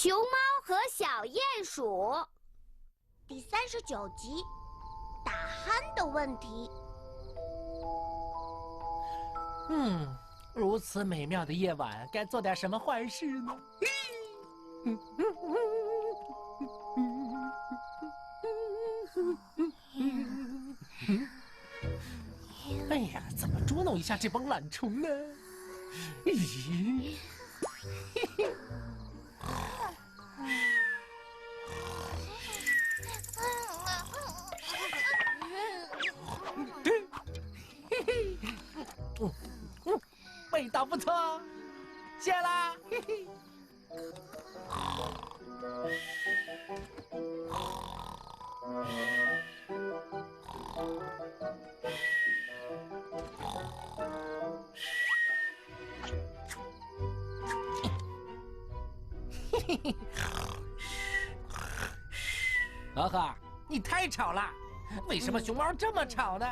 熊猫和小鼹鼠第39集，打鼾的问题。如此美妙的夜晚，该做点什么坏事呢？哎呀，怎么捉弄一下这帮懒虫呢？咦，味道不错，谢啦！嘿嘿。呵呵，你太吵了！为什么熊猫这么吵呢？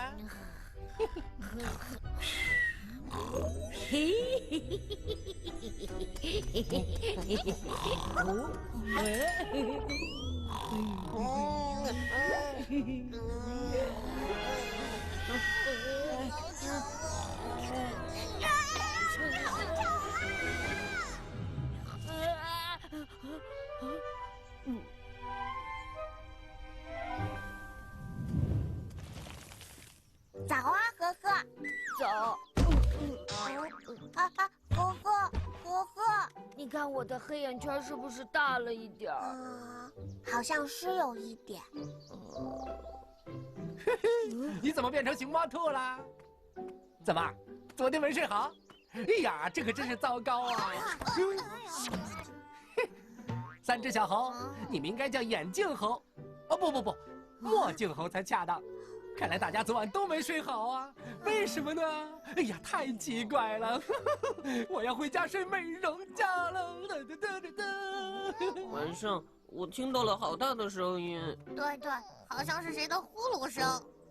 早啊，呵呵。走。呵呵，你看我的黑眼圈是不是大了一点儿？好像是有一点。你怎么变成熊猫兔啦？怎么，昨天没睡好？哎呀，这可真是糟糕啊！三只小猴，你们应该叫眼镜猴。哦，不，墨镜猴才恰当。看来大家昨晚都没睡好啊？为什么呢？哎呀，太奇怪了！我要回家睡美容觉了。晚上我听到了好大的声音。对，好像是谁的呼噜声，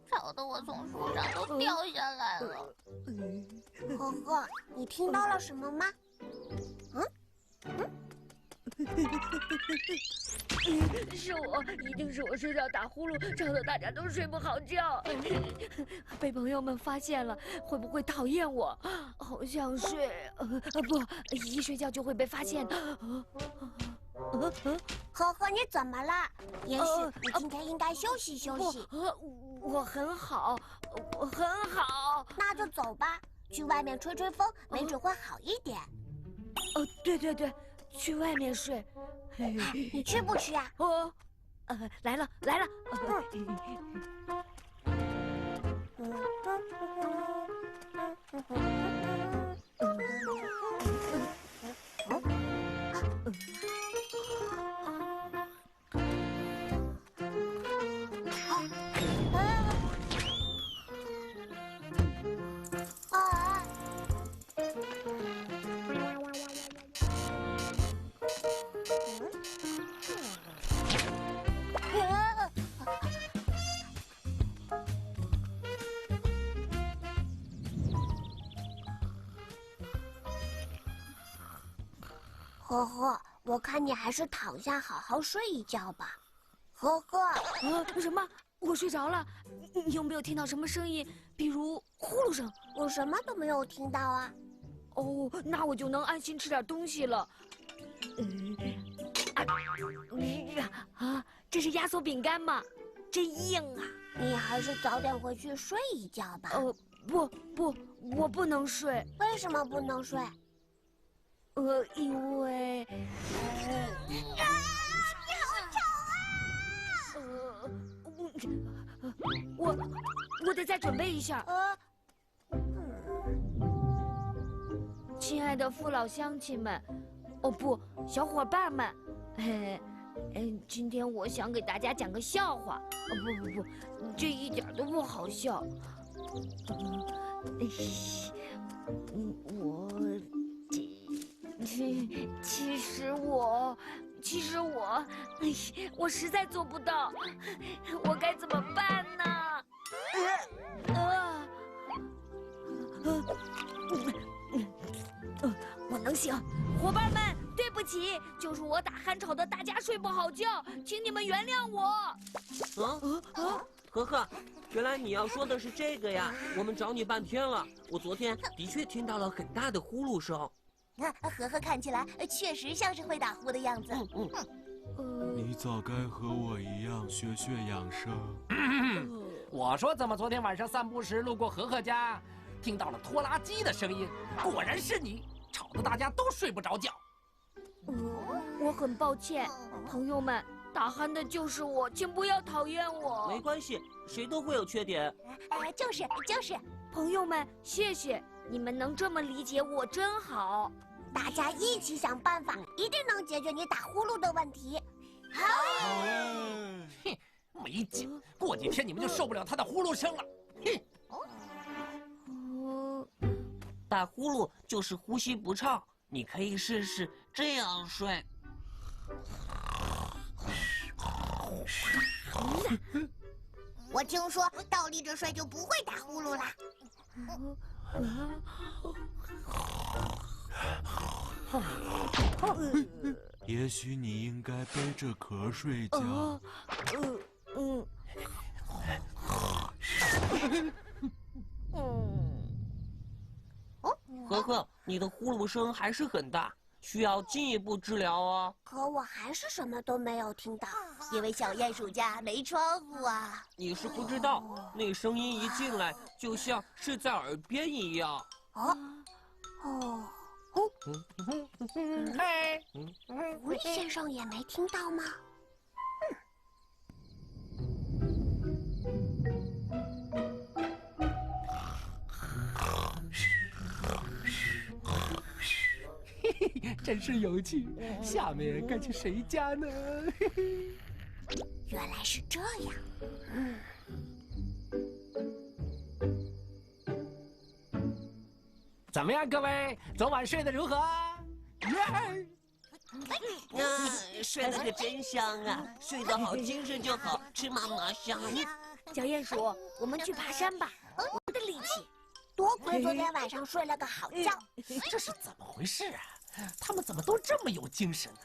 吵得我从树上都掉下来了。呵呵，你听到了什么吗？是我，一定是我睡觉打呼噜，吵得大家都睡不好觉。被朋友们发现了，会不会讨厌我？好想睡，不，一睡觉就会被发现。呵呵，你怎么了？也许你今天应该休息休息。我很好，我很好。那就走吧，去外面吹吹风，没准会好一点。对，去外面睡。你去不去啊？来了。呵呵，我看你还是躺下好好睡一觉吧。呵呵，什么？我睡着了。你有没有听到什么声音？比如呼噜声？我什么都没有听到啊。哦，那我就能安心吃点东西了。这是压缩饼干吗？真硬啊！你还是早点回去睡一觉吧。不，我不能睡。为什么不能睡？因为……你好吵啊！我得再准备一下。亲爱的父老乡亲们，小伙伴们，今天我想给大家讲个笑话。不，这一点都不好笑。其实我实在做不到，我该怎么办呢？我能行，伙伴们，对不起，就是我打鼾吵得大家睡不好觉，请你们原谅我。和和，原来你要说的是这个呀！我们找你半天了。我昨天的确听到了很大的呼噜声。和和看起来确实像是会打呼的样子。你早该和我一样学养生。我说怎么昨天晚上散步时路过和和家，听到了拖拉机的声音，果然是你，吵得大家都睡不着觉。我很抱歉，朋友们，打鼾的就是我，请不要讨厌我。没关系，谁都会有缺点。就是，朋友们，谢谢你们能这么理解我，真好。大家一起想办法，一定能解决你打呼噜的问题。好。哼，没劲，过几天你们就受不了他的呼噜声了。哼。打呼噜就是呼吸不畅，你可以试试这样睡。我听说倒立着睡就不会打呼噜啦。也许你应该背着壳睡觉。和和，你的呼噜声还是很大，需要进一步治疗啊。可我还是什么都没有听到，因为小鼹鼠家没窗户啊。你是不知道，那声音一进来，就像是在耳边一样。嘿，狐狸先生也没听到吗？真是有趣。下面该去谁家呢？原来是这样。怎么样，各位，昨晚睡得如何？睡得可真香啊！睡得好，精神就好，吃嘛嘛香。小鼹鼠，我们去爬山吧。我的力气，多亏昨天晚上睡了个好觉。这是怎么回事啊？他们怎么都这么有精神呢？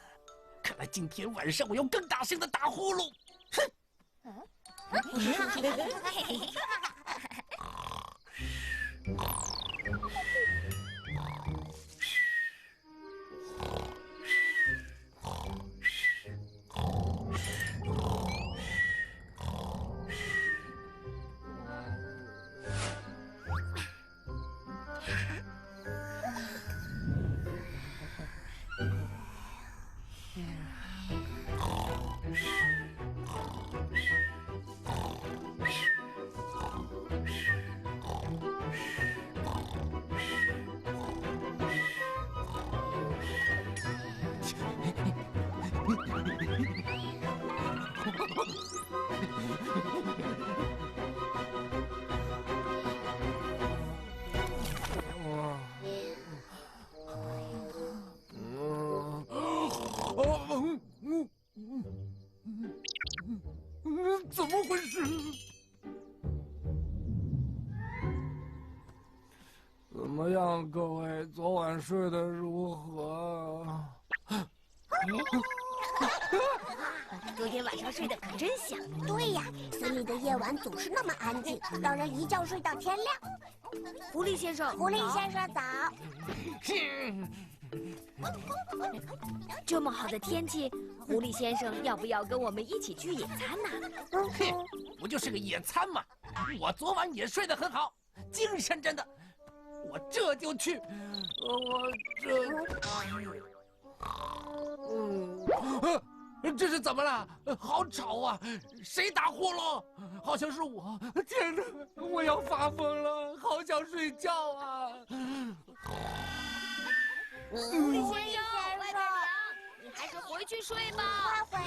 看来今天晚上我要更大声的打呼噜。哼！怎么回事？怎么样，各位，昨晚睡得如何？昨天晚上睡得可真香。对呀，森林的夜晚总是那么安静，让人一觉睡到天亮。狐狸先生，狐狸先生早。这么好的天气，狐狸先生要不要跟我们一起去野餐呢？哼，不就是个野餐吗？我昨晚也睡得很好，精神着呢。我这就去。这是怎么了？好吵啊！谁打呼噜？好像是我。天哪，我要发疯了，好想睡觉啊！狐狸先生，外边凉，你还是回去睡吧。快回